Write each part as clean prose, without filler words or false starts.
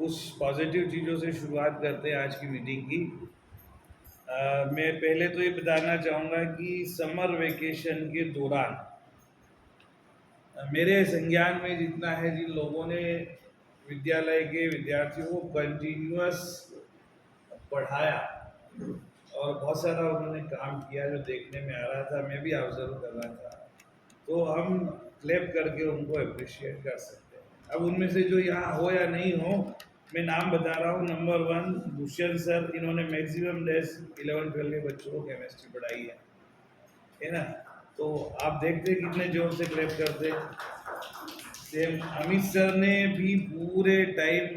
कुछ पॉजिटिव चीज़ों से शुरुआत करते हैं आज की मीटिंग की। मैं पहले तो ये बताना चाहूँगा कि समर वेकेशन के दौरान मेरे संज्ञान में जितना है, जिन लोगों ने विद्यालय के विद्यार्थियों को कंटिन्यूअस पढ़ाया और बहुत सारा उन्होंने काम किया जो देखने में आ रहा था, मैं भी ऑब्जर्व कर रहा था, तो हम क्लैप करके उनको अप्रिशिएट कर सकते हैं। अब उनमें से जो यहाँ हो या नहीं हो, मैं नाम बता रहा हूँ। नंबर 1 दुष्यंत सर, इन्होंने मैक्सिमम डेज 11-12 के बच्चों को केमिस्ट्री पढ़ाई है ना। तो आप देखते कितने जोर से क्लैप करते। सेम अमित सर ने भी पूरे टाइम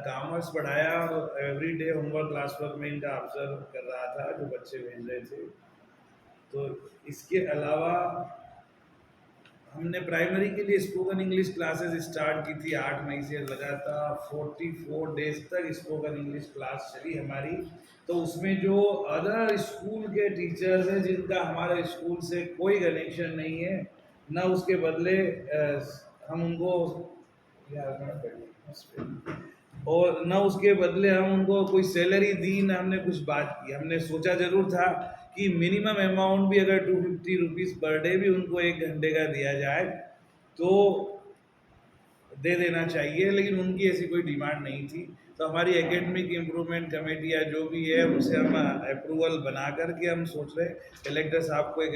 कॉमर्स पढ़ाया और every day homework class work में इनका ऑब्जर्व कर रहा था जो बच्चे भेज रहे थे। तो इसके अलावा हमने प्राइमरी के लिए स्पोकन इंग्लिश क्लासेस स्टार्ट की थी 8 मई से। लगातार 44 डेज तक स्पोकन इंग्लिश क्लास चली हमारी। तो उसमें जो अदर स्कूल के टीचर्स हैं जिनका हमारे स्कूल से कोई कनेक्शन नहीं है, ना उसके बदले हम उनको और ना उसके बदले हम उनको कोई सैलरी दी, ना हमने कुछ बात की। हमने सोचा जरूर था कि मिनिमम अमाउंट भी अगर 250 रुपीज़ पर डे भी उनको 1 घंटे का दिया जाए तो दे देना चाहिए, लेकिन उनकी ऐसी कोई डिमांड नहीं थी। तो हमारी एकेडमिक इम्प्रूवमेंट कमेटी या जो भी है उसे हम अप्रूवल बना करके हम सोच रहे कलेक्टर साहब को एक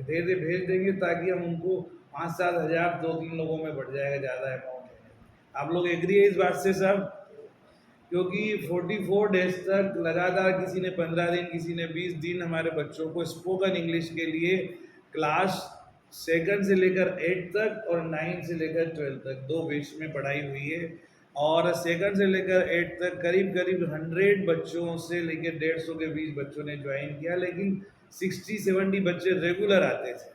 भेज देंगे, ताकि हम उनको 5-7 हज़ार 2-3 लोगों में बढ़ जाएगा ज़्यादा अमाउंट है। आप लोग एग्री है इस बात से सब? क्योंकि 44 डेज तक लगातार किसी ने 15 दिन, किसी ने 20 दिन हमारे बच्चों को स्पोकन इंग्लिश के लिए क्लास 2 से लेकर 8 तक और 9 से लेकर 12 तक 2 बैच में पढ़ाई हुई है। और 2 से लेकर 8 तक करीब करीब 100 बच्चों से लेकर 150 के बीच बच्चों ने ज्वाइन किया, लेकिन 60-70 बच्चे रेगुलर आते थे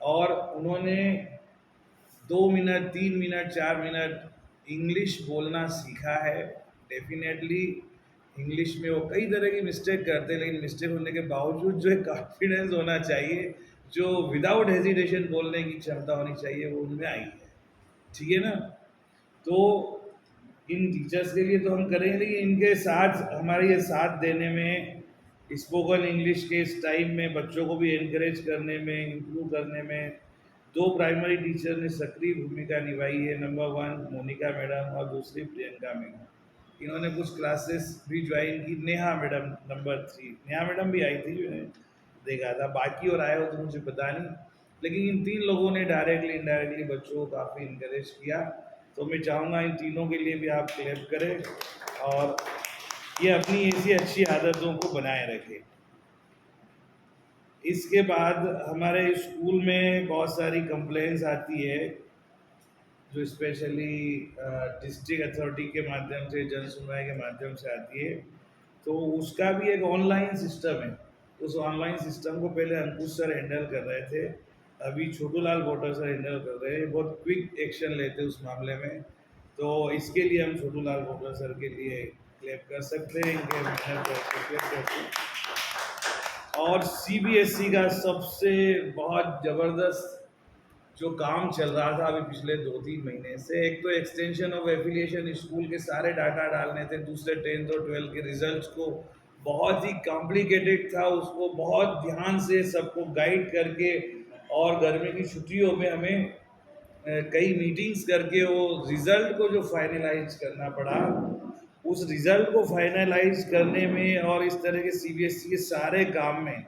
और उन्होंने 2 मिनट, 3 मिनट, 4 मिनट इंग्लिश बोलना सीखा है। डेफिनेटली इंग्लिश में वो कई तरह की मिस्टेक करते हैं, लेकिन मिस्टेक होने के बावजूद जो एक कॉन्फिडेंस होना चाहिए, जो विदाउट हेजिटेशन बोलने की क्षमता होनी चाहिए, वो उनमें आई है। ठीक है ना। तो इन टीचर्स के लिए तो हम करेंगे, लेकिन इनके साथ हमारे ये साथ देने में, स्पोकन इंग्लिश के इस टाइम में बच्चों को भी एनकरेज करने में, इम्प्रूव करने में 2 प्राइमरी टीचर ने सक्रिय भूमिका निभाई है। नंबर 1 मोनिका मैडम और दूसरी प्रियंका मैडम। इन्होंने कुछ क्लासेस भी ज्वाइन की। Neha madam number 3, Neha madam भी आई थी, मैंने देखा था। बाकी और आए हो तो मुझे पता नहीं, लेकिन इन 3 लोगों ने डायरेक्टली इनडायरेक्टली बच्चों को काफ़ी इनकरेज किया। तो मैं चाहूँगा इन तीनों के लिए भी आप क्लैप करें और ये अपनी ऐसी अच्छी आदतों को बनाए रखें। इसके बाद हमारे स्कूल में बहुत सारी कंप्लेंट्स आती है जो स्पेशली डिस्ट्रिक्ट अथॉरिटी के माध्यम से, जन सुनवाई के माध्यम से आती है। तो उसका भी एक ऑनलाइन सिस्टम है। उस ऑनलाइन सिस्टम को पहले अंकुश सर हैंडल कर रहे थे, अभी छोटूलाल भोटर सर हैंडल कर रहे हैं। बहुत क्विक एक्शन लेते हैं उस मामले में। तो इसके लिए हम छोटूलाल भोटर सर के लिए क्लैप कर सकते हैं, इनके मेहनत को appreciate करते हैं। और सीबीएसई का सबसे बहुत ज़बरदस्त जो काम चल रहा था अभी पिछले 2-3 महीने से, एक तो एक्सटेंशन ऑफ एफिलिएशन, स्कूल के सारे डाटा डालने थे। दूसरे 10th और 12th के रिजल्ट्स को बहुत ही कॉम्प्लिकेटेड था, उसको बहुत ध्यान से सबको गाइड करके और गर्मी की छुट्टियों में हमें कई मीटिंग्स करके वो रिजल्ट को जो फाइनलाइज करना पड़ा, उस रिजल्ट को फाइनलाइज करने में और इस तरह के सीबीएसई के सारे काम में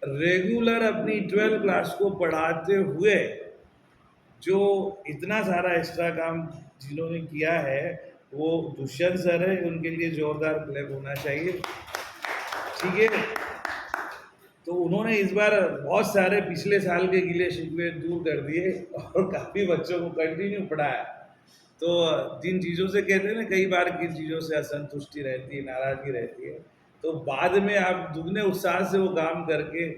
रेगुलर अपनी 12 क्लास को पढ़ाते हुए जो इतना सारा एक्स्ट्रा काम जिन्होंने किया है, वो दुष्यंत सर है। उनके लिए जोरदार क्लैप होना चाहिए। ठीक है। तो उन्होंने इस बार बहुत सारे पिछले साल के गिले शिकवे दूर कर दिए और काफ़ी बच्चों को कंटिन्यू पढ़ाया। तो जिन चीज़ों से कहते हैं ना, कई बार किन चीज़ों से असंतुष्टि रहती है, नाराज़गी रहती है, तो बाद में आप दुगने उत्साह से वो काम करके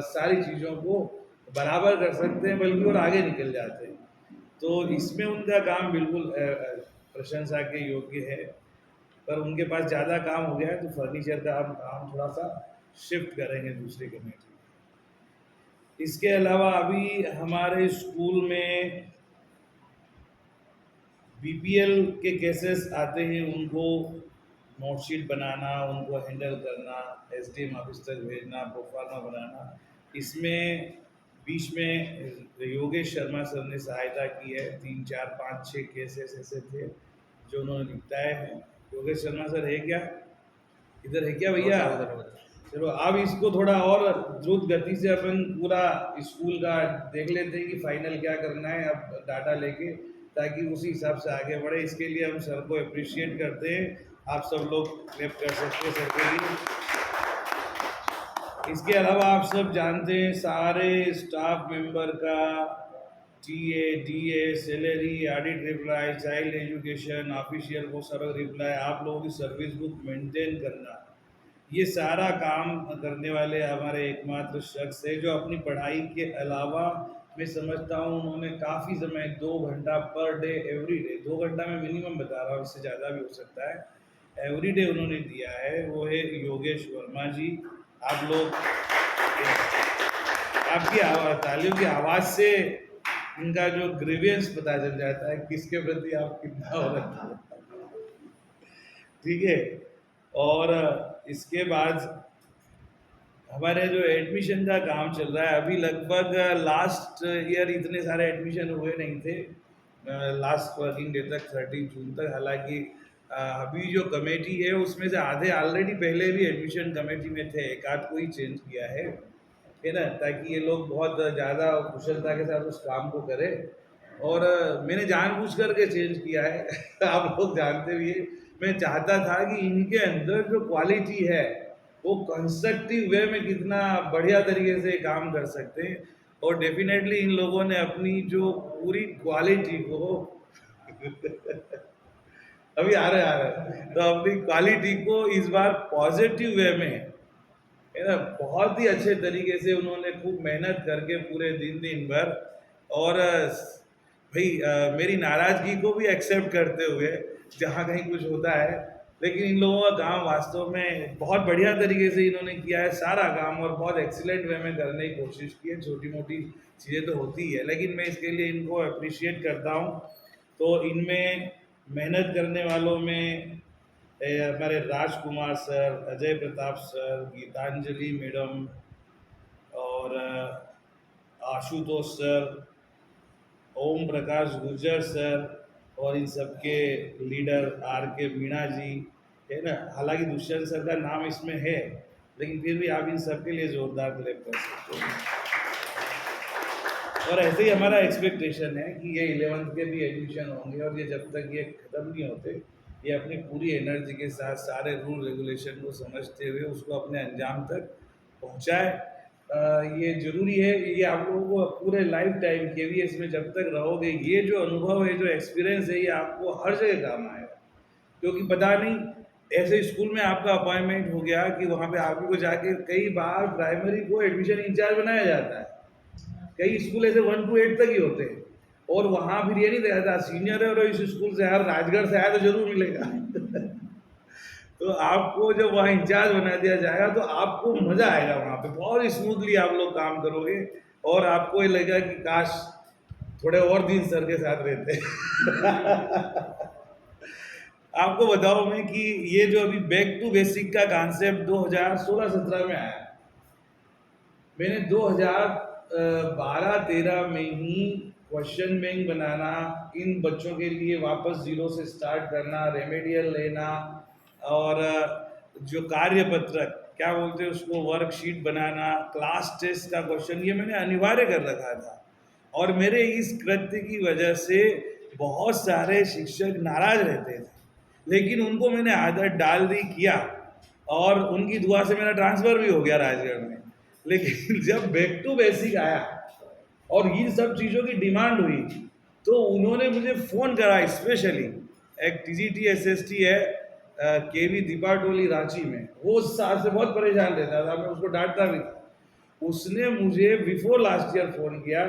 सारी चीज़ों को बराबर कर सकते हैं, बल्कि और आगे निकल जाते हैं। तो इसमें उनका काम बिल्कुल प्रशंसा के योग्य है। पर उनके पास ज़्यादा काम हो गया है, तो फर्नीचर का हम काम थोड़ा सा शिफ्ट करेंगे दूसरी कमेटी में। इसके अलावा अभी हमारे स्कूल में बीपीएल के केसेस आते हैं, उनको नोटशीट बनाना, उनको हैंडल करना, एसडीएम ऑफिस तक भेजना, प्रोफार्मा बनाना, इसमें बीच में योगेश शर्मा सर ने सहायता की है। 3 4 5 6 केसेस ऐसे थे जो उन्होंने निपटाए हैं। योगेश शर्मा सर है क्या, इधर है क्या भैया? चलो अब इसको थोड़ा और द्रुत गति से अपन पूरा स्कूल का देख लेते हैं कि फाइनल क्या करना है अब डाटा लेके, ताकि उसी हिसाब से आगे बढ़े। इसके लिए हम सर को अप्रिशिएट करते हैं। आप सब लोग क्लैप कर सकते हैं सर के लिए। इसके अलावा आप सब जानते हैं सारे स्टाफ मेंबर का TA, DA, salary, audit reply, child education, official को सब रिप्लाई, आप लोगों की सर्विस बुक मेंटेन करना, ये सारा काम करने वाले हमारे एकमात्र शख्स है जो अपनी पढ़ाई के अलावा, मैं समझता हूँ उन्होंने काफ़ी समय 2 घंटा पर डे एवरी डे, 2 घंटा मैं मिनिमम बता रहा हूँ, इससे ज़्यादा भी हो सकता है, एवरी डे उन्होंने दिया है। वो है योगेश वर्मा जी। आप लोग आपकी तालियों की आवाज़ से इनका जो ग्रीवियंस पता चल जाता है किसके प्रति आप कितना हो रहे हैं, ठीक है। और इसके बाद हमारे जो एडमिशन का काम चल रहा है, अभी लगभग लास्ट ईयर इतने सारे एडमिशन हुए नहीं थे, लास्ट वर्किंग डे तक 30 जून तक। हालांकि अभी जो कमेटी है उसमें से आधे ऑलरेडी पहले भी एडमिशन कमेटी में थे, एक आध को ही चेंज किया है ना, ताकि ये लोग बहुत ज़्यादा कुशलता के साथ उस काम को करें। और मैंने जानबूझ करके चेंज किया है आप लोग जानते भी है, मैं चाहता था कि इनके अंदर जो क्वालिटी है वो कंस्ट्रक्टिव वे में कितना बढ़िया तरीके से काम कर सकते हैं। और डेफिनेटली इन लोगों ने अपनी जो पूरी क्वालिटी को अभी आ रहे तो अपनी क्वालिटी को इस बार पॉजिटिव वे में, है ना, बहुत ही अच्छे तरीके से उन्होंने खूब मेहनत करके पूरे दिन भर, और भाई मेरी नाराज़गी को भी एक्सेप्ट करते हुए जहाँ कहीं कुछ होता है, लेकिन इन लोगों का काम वास्तव में बहुत बढ़िया तरीके से इन्होंने किया है सारा काम, और बहुत एक्सीलेंट वे में करने की कोशिश की है। छोटी मोटी चीज़ें तो होती है, लेकिन मैं इसके लिए इनको अप्रिशिएट करता हूँ। तो इनमें मेहनत करने वालों में हमारे Rajkumar sir, Ajay Pratap sir, Geetanjali madam और आशुतोष सर, ओम प्रकाश गुर्जर सर, और इन सबके लीडर आर के मीणा जी, है ना। हालांकि दुष्यंत सर का नाम इसमें है, लेकिन फिर भी आप इन सबके लिए जोरदार क्लैप कर सकते हैं। और ऐसे ही हमारा एक्सपेक्टेशन है कि ये 11th के भी एडमिशन होंगे, और ये जब तक ये ख़त्म नहीं होते, ये अपनी पूरी एनर्जी के साथ सारे रूल रेगुलेशन को समझते हुए उसको अपने अंजाम तक पहुँचाए। ये ज़रूरी है, ये आप लोगों को पूरे लाइफ टाइम KVS में जब तक रहोगे, ये जो अनुभव है, जो एक्सपीरियंस है, ये आपको हर जगह काम आएगा। क्योंकि पता नहीं ऐसे स्कूल में आपका अपॉइंटमेंट हो गया कि वहाँ पे आप ही को जाके, कई बार प्राइमरी को एडमिशन इंचार्ज बनाया जाता है, कई स्कूल ऐसे 1 to 8 तक ही होते हैं, और वहाँ फिर ये नहीं देखा जाता सीनियर है और इस स्कूल से यार राजगढ़ से आया तो जरूर मिलेगा तो आपको जब वहाँ इंचार्ज बना दिया जाएगा तो आपको मज़ा आएगा, वहाँ पे बहुत स्मूथली आप लोग काम करोगे, और आपको ये लगेगा कि काश थोड़े और दिन सर के साथ रहते आपको बताऊं मैं कि ये जो अभी बैक टू बेसिक का कॉन्सेप्ट 2016-17 में आया, मैंने 2012-13 में ही क्वेश्चन बैंक बनाना, इन बच्चों के लिए वापस जीरो से स्टार्ट करना, रेमेडियल लेना, और जो कार्यपत्रक क्या बोलते हैं उसको, वर्कशीट बनाना, क्लास टेस्ट का क्वेश्चन, ये मैंने अनिवार्य कर रखा था। और मेरे इस कृत्य की वजह से बहुत सारे शिक्षक नाराज रहते थे, लेकिन उनको मैंने आदत डाल दी किया, और उनकी दुआ से मेरा ट्रांसफ़र भी हो गया राजगढ़ में। लेकिन जब बैक टू बेसिक आया और इन सब चीज़ों की डिमांड हुई, तो उन्होंने मुझे फ़ोन करा स्पेशली, एक TGT SST है KV दीपाटोली रांची में, वो उस साल से बहुत परेशान रहता था, मैं उसको डांटता भी था। उसने मुझे बिफोर लास्ट ईयर फ़ोन किया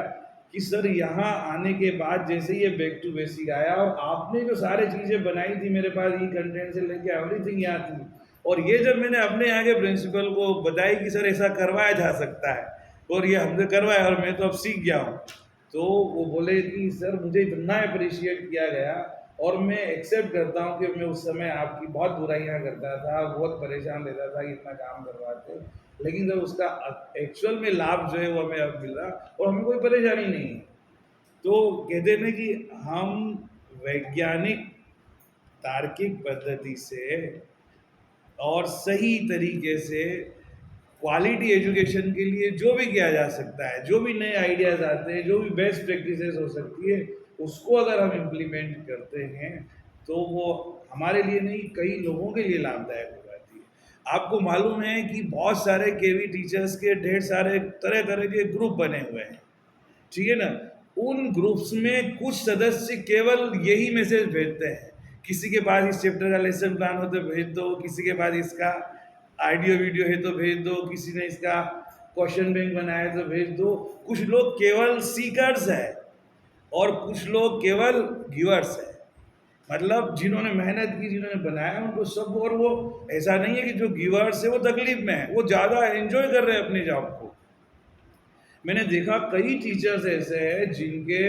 कि सर यहाँ आने के बाद जैसे ये बैक टू बेसिक आया, और आपने जो सारी चीज़ें बनाई थी मेरे पास, ई कंटेंट से लेके एवरीथिंग यहाँ थी, और ये जब मैंने अपने यहाँ के प्रिंसिपल को बताई कि सर ऐसा करवाया जा सकता है, और ये हमने करवाया और मैं तो अब सीख गया हूँ, तो वो बोले कि सर मुझे इतना अप्रिशिएट किया गया और मैं एक्सेप्ट करता हूँ कि मैं उस समय आपकी बहुत बुराइयां करता था, बहुत परेशान रहता था कि इतना काम करवाते, लेकिन जब उसका एक्चुअल में लाभ जो है वो हमें अब मिल रहा और हमें कोई परेशानी नहीं है। तो कहते हैं ना कि हम वैज्ञानिक तार्किक पद्धति से और सही तरीके से क्वालिटी एजुकेशन के लिए जो भी किया जा सकता है, जो भी नए आइडियाज आते हैं, जो भी बेस्ट प्रैक्टिसेस हो सकती है, उसको अगर हम इम्प्लीमेंट करते हैं तो वो हमारे लिए नहीं, कई लोगों के लिए लाभदायक हो जाती है। आपको मालूम है कि बहुत सारे केवी टीचर्स के ढेर सारे तरह तरह के ग्रुप बने हुए हैं, ठीक है ना। उन ग्रुप्स में कुछ सदस्य केवल यही मैसेज भेजते हैं, किसी के पास इस चैप्टर का लेसन प्लान हो तो भेज दो, किसी के पास इसका ऑडियो वीडियो है तो भेज दो, किसी ने इसका क्वेश्चन बैंक बनाया है तो भेज दो। कुछ लोग केवल सीकर्स है और कुछ लोग केवल गिवर्स है, मतलब जिन्होंने मेहनत की, जिन्होंने बनाया उनको सब। और वो ऐसा नहीं है कि जो गिवर्स है वो तकलीफ में है, वो ज़्यादा एंजॉय कर रहे हैं अपनी जॉब को। मैंने देखा कई टीचर्स ऐसे हैं जिनके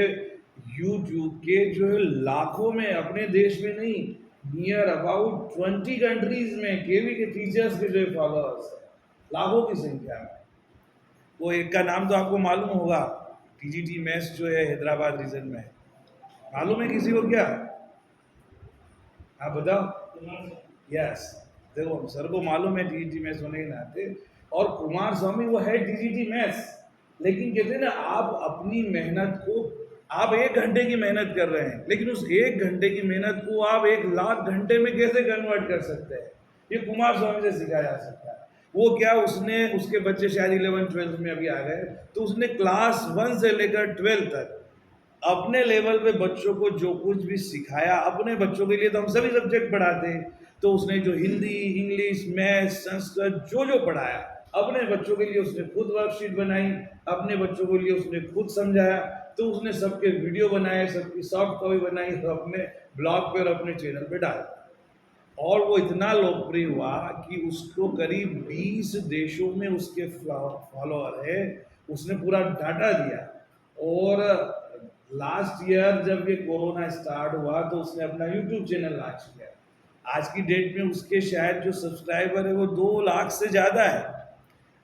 यूट्यूब के जो है लाखों में, अपने देश में नहीं, नियर अबाउट 20 कंट्रीज में केवी के टीचर्स के जो है फॉलोअर्स है, लाखों की संख्या में। वो एक का नाम तो आपको मालूम होगा, टीजीटी मैथ्स जो है हैदराबाद रीजन में है। मालूम है किसी को क्या? आप बताओ। यस, देखो सर को मालूम है टीजीटी मैथ्स होने के नाते, और कुमार स्वामी वो है टीजीटी मैथ्स। लेकिन कहते हैं ना, आप अपनी मेहनत को, आप 1 घंटे की मेहनत कर रहे हैं, लेकिन उस 1 घंटे की मेहनत को आप 1 लाख घंटे में कैसे कन्वर्ट कर सकते हैं, ये कुमार स्वामी से सीखा जा सकता है। वो क्या, उसने, उसके बच्चे शायद 11th 12th में अभी आ गए, तो उसने क्लास 1 से लेकर 12th तक अपने लेवल पे बच्चों को जो कुछ भी सिखाया, अपने बच्चों के लिए तो हम सभी सब्जेक्ट पढ़ाते हैं, तो उसने जो हिंदी, इंग्लिश, मैथ, संस्कृत जो जो पढ़ाया, अपने बच्चों के लिए उसने खुद वर्कशीट बनाई, अपने बच्चों के लिए उसने खुद समझाया। तो उसने सबके वीडियो बनाए, सबकी सॉफ्ट कॉपी बनाई, तो अपने ब्लॉग पे और अपने चैनल पे डाला। और वो इतना लोकप्रिय हुआ कि उसको करीब 20 देशों में उसके फॉलोअर है। उसने पूरा डाटा दिया। और लास्ट ईयर जब ये कोरोना स्टार्ट हुआ तो उसने अपना यूट्यूब चैनल लॉन्च किया। आज की डेट में उसके शायद जो सब्सक्राइबर है वो 2 लाख से ज़्यादा है,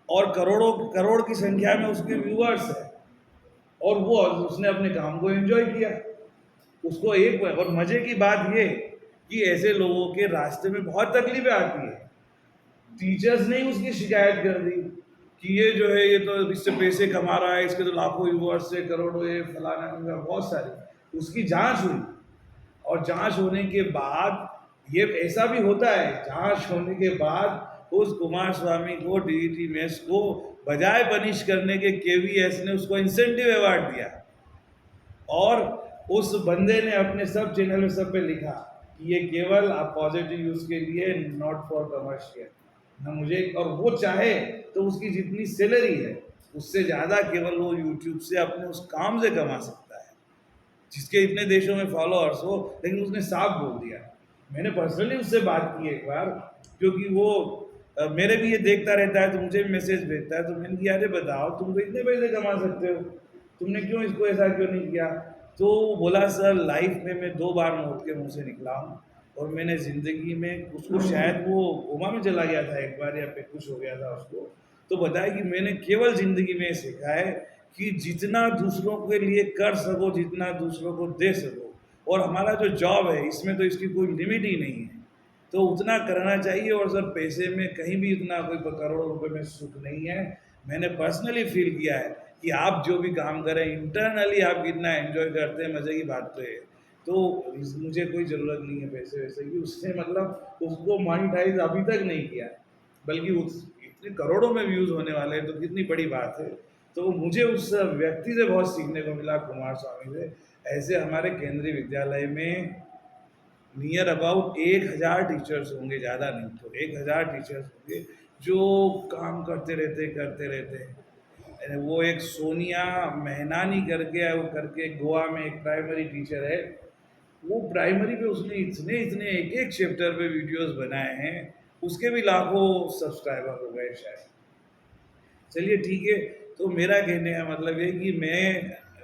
और करोड़ों करोड़ की संख्या में उसके व्यूअर्स है। और वो उसने अपने काम को एंजॉय किया। उसको एक, और मजे की बात ये कि ऐसे लोगों के रास्ते में बहुत तकलीफें आती है। टीचर्स ने उसकी शिकायत कर दी कि ये जो है, ये तो इससे पैसे कमा रहा है, इसके तो लाखों व्यूअर्स है, करोड़ों, ये फलाना ढिमका, बहुत सारी। उसकी जांच हुई, और जांच होने के बाद ये ऐसा भी होता है, जांच होने के बाद उस कुमार स्वामी को, डीडीटी मेस को, बजाय पनिश करने के केवीएस ने उसको इंसेंटिव अवार्ड दिया। और उस बंदे ने अपने सब चैनल में सब पे लिखा कि ये केवल आप पॉजिटिव यूज के लिए, नॉट फॉर कमर्शियल ना मुझे। और वो चाहे तो उसकी जितनी सैलरी है उससे ज़्यादा केवल वो यूट्यूब से अपने उस काम से कमा सकता है, जिसके इतने देशों में फॉलोअर्स हो। लेकिन उसने साफ बोल दिया। मैंने पर्सनली उससे बात की एक बार, क्योंकि वो मेरे भी ये देखता रहता है तो मुझे भी मैसेज भेजता है। तो मैंने कहा, अरे बताओ, तुम तो इतने पैसे कमा सकते हो, तुमने क्यों इसको ऐसा क्यों नहीं किया? तो वो बोला, सर लाइफ में मैं 2 बार मौत के मुंह से निकला हूँ, और मैंने ज़िंदगी में, उसको शायद वो कोमा में चला गया था एक बार, या फिर कुछ हो गया था उसको। तो बताया कि मैंने केवल ज़िंदगी में सीखा है कि जितना दूसरों के लिए कर सको, जितना दूसरों को दे सको, और हमारा जो जॉब है इसमें तो इसकी कोई लिमिट ही नहीं है, तो उतना करना चाहिए। और सर पैसे में कहीं भी इतना कोई करोड़ों रुपए में सुख नहीं है। मैंने पर्सनली फील किया है कि आप जो भी काम करें, इंटरनली आप कितना एंजॉय करते हैं, मज़े की बात तो है। तो मुझे कोई ज़रूरत नहीं है पैसे वैसे की। उसने मतलब उसको मोनिटाइज अभी तक नहीं किया है, बल्कि उस इतने करोड़ों में व्यूज़ होने वाले हैं तो कितनी बड़ी बात है। तो मुझे उस व्यक्ति से बहुत सीखने को मिला, कुमार स्वामी से। ऐसे हमारे केंद्रीय विद्यालय में नियर अबाउट 1,000 टीचर्स होंगे, ज़्यादा नहीं तो 1,000 टीचर्स होंगे, जो काम करते रहते हैं। वो एक सोनिया मेहनानी करके है, वो करके गोवा में एक प्राइमरी टीचर है। वो प्राइमरी पे उसने इतने इतने एक एक चैप्टर पे वीडियोस बनाए हैं, उसके भी लाखों सब्सक्राइबर हो गए शायद। चलिए ठीक है। तो मेरा कहने का मतलब ये कि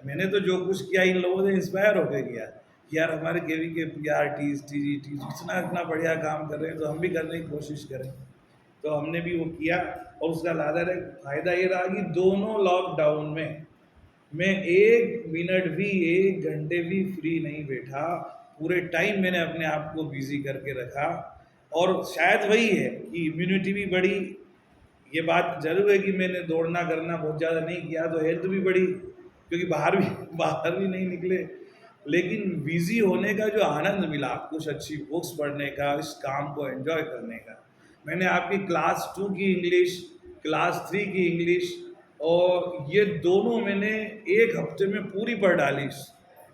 मैंने तो जो कुछ किया इन लोगों से इंस्पायर होकर किया। यार हमारे केवी के पीआरटीज टीजीटी इतना इतना बढ़िया काम कर रहे हैं तो हम भी करने की कोशिश करें। तो हमने भी वो किया और उसका फ़ायदा ये रहा कि दोनों लॉकडाउन में मैं 1 मिनट भी 1 घंटे भी फ्री नहीं बैठा। पूरे टाइम मैंने अपने आप को बिज़ी करके रखा और शायद वही है कि इम्यूनिटी भी बढ़ी। ये बात ज़रूर है कि मैंने दौड़ना करना बहुत ज़्यादा नहीं किया तो हेल्थ भी बढ़ी क्योंकि बाहर भी बाहर भी नहीं निकले। लेकिन बिज़ी होने का जो आनंद मिला, कुछ अच्छी बुक्स पढ़ने का, इस काम को एन्जॉय करने का। मैंने आपकी क्लास 2 की इंग्लिश, क्लास 3 की इंग्लिश और ये दोनों मैंने 1 हफ्ते में पूरी पढ़ डाली,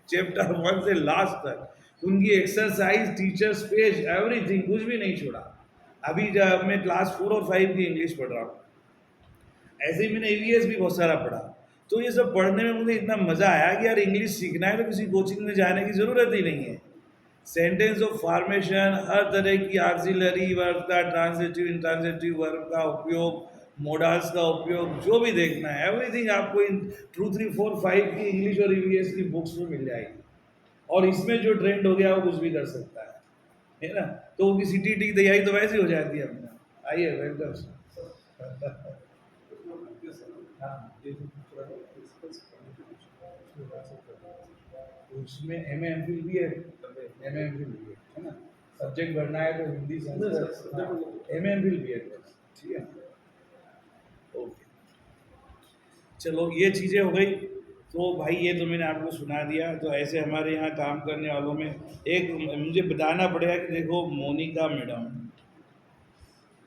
चैप्टर 1 से लास्ट तक। उनकी एक्सरसाइज, टीचर्स पेज, एवरीथिंग कुछ भी नहीं छोड़ा। अभी जब मैं क्लास 4 और 5 की इंग्लिश पढ़ रहा हूँ। ऐसे ही मैंने ईवीएस भी बहुत सारा पढ़ा। तो ये सब पढ़ने में मुझे इतना मज़ा आया कि यार इंग्लिश सीखना है तो किसी कोचिंग में जाने की ज़रूरत ही नहीं है। सेंटेंस ऑफ फॉर्मेशन, हर तरह की ऑक्सिलरी वर्ब का, ट्रांजिटिव इंट्रांजिटिव वर्ब का उपयोग, मोडाल्स का उपयोग, जो भी देखना है एवरीथिंग आपको इन 2, 3, 4, 5 की इंग्लिश और ईवीएस की बुक्स में मिल जाएगी। और इसमें जो ट्रेंड हो गया वो कुछ भी कर सकता है ना? तो वो सीटीटी की तैयारी तो वैसे ही हो जाती है अपने आप। आइए वेलकम। हाँ, उसमें एम ए एम फिल भी है, एम ए एम फिल भी है ना? सब्जेक्ट भरना है तो Hindi Sanskrit, M A M Phil भी है, ठीक है। ओके, चलो ये चीज़ें हो गई। तो भाई ये तो मैंने आपको सुना दिया। तो ऐसे हमारे यहाँ काम करने वालों में एक मुझे बताना पड़ेगा कि देखो मोनिका मैडम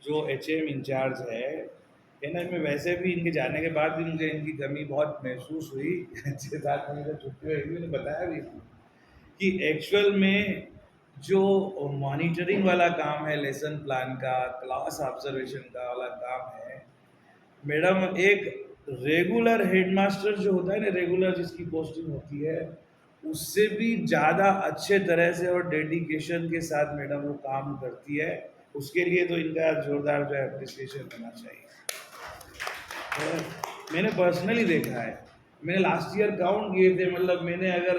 जो एचएम इंचार्ज है ना, मैं वैसे भी इनके जाने के बाद भी मुझे इनकी कमी बहुत महसूस हुई 6-7 महीने छुट्टी हुई, मैंने बताया भी कि एक्चुअल में जो मॉनिटरिंग वाला काम है, लेसन प्लान का, क्लास ऑब्जर्वेशन का वाला काम है मैडम, एक रेगुलर हेडमास्टर जो होता है ना, रेगुलर जिसकी पोस्टिंग होती है, उससे भी ज़्यादा अच्छे तरह से और डेडिकेशन के साथ मैडम वो काम करती है। उसके लिए तो इनका जोरदार जो है अप्रिसिएशन होना चाहिए। तो मैंने पर्सनली देखा है, मैंने लास्ट ईयर काउंट किए थे, मतलब मैंने अगर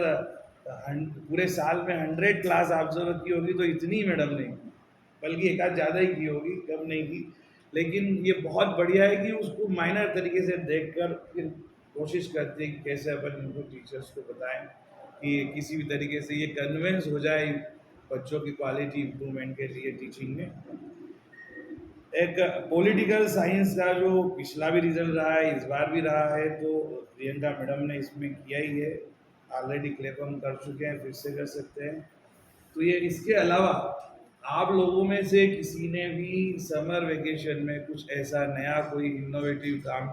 पूरे साल में 100 क्लास ऑब्जर्व की होगी तो इतनी मैडम नहीं, बल्कि एक आध ज़्यादा ही की होगी, कम नहीं की। लेकिन ये बहुत बढ़िया है कि उसको माइनर तरीके से देखकर फिर कोशिश करते हैं कि कैसे अपन इनको टीचर्स को बताएं कि किसी भी तरीके से ये कन्विंस हो जाए बच्चों की क्वालिटी इम्प्रूवमेंट के लिए टीचिंग में। एक पॉलिटिकल साइंस का जो पिछला भी रिजल्ट रहा है, इस बार भी रहा है, तो प्रियंका मैडम ने इसमें किया ही है, ऑलरेडी क्लेम हम कर चुके हैं, फिर से कर सकते हैं। तो ये इसके अलावा आप लोगों में से किसी ने भी समर वेकेशन में कुछ ऐसा नया कोई इनोवेटिव काम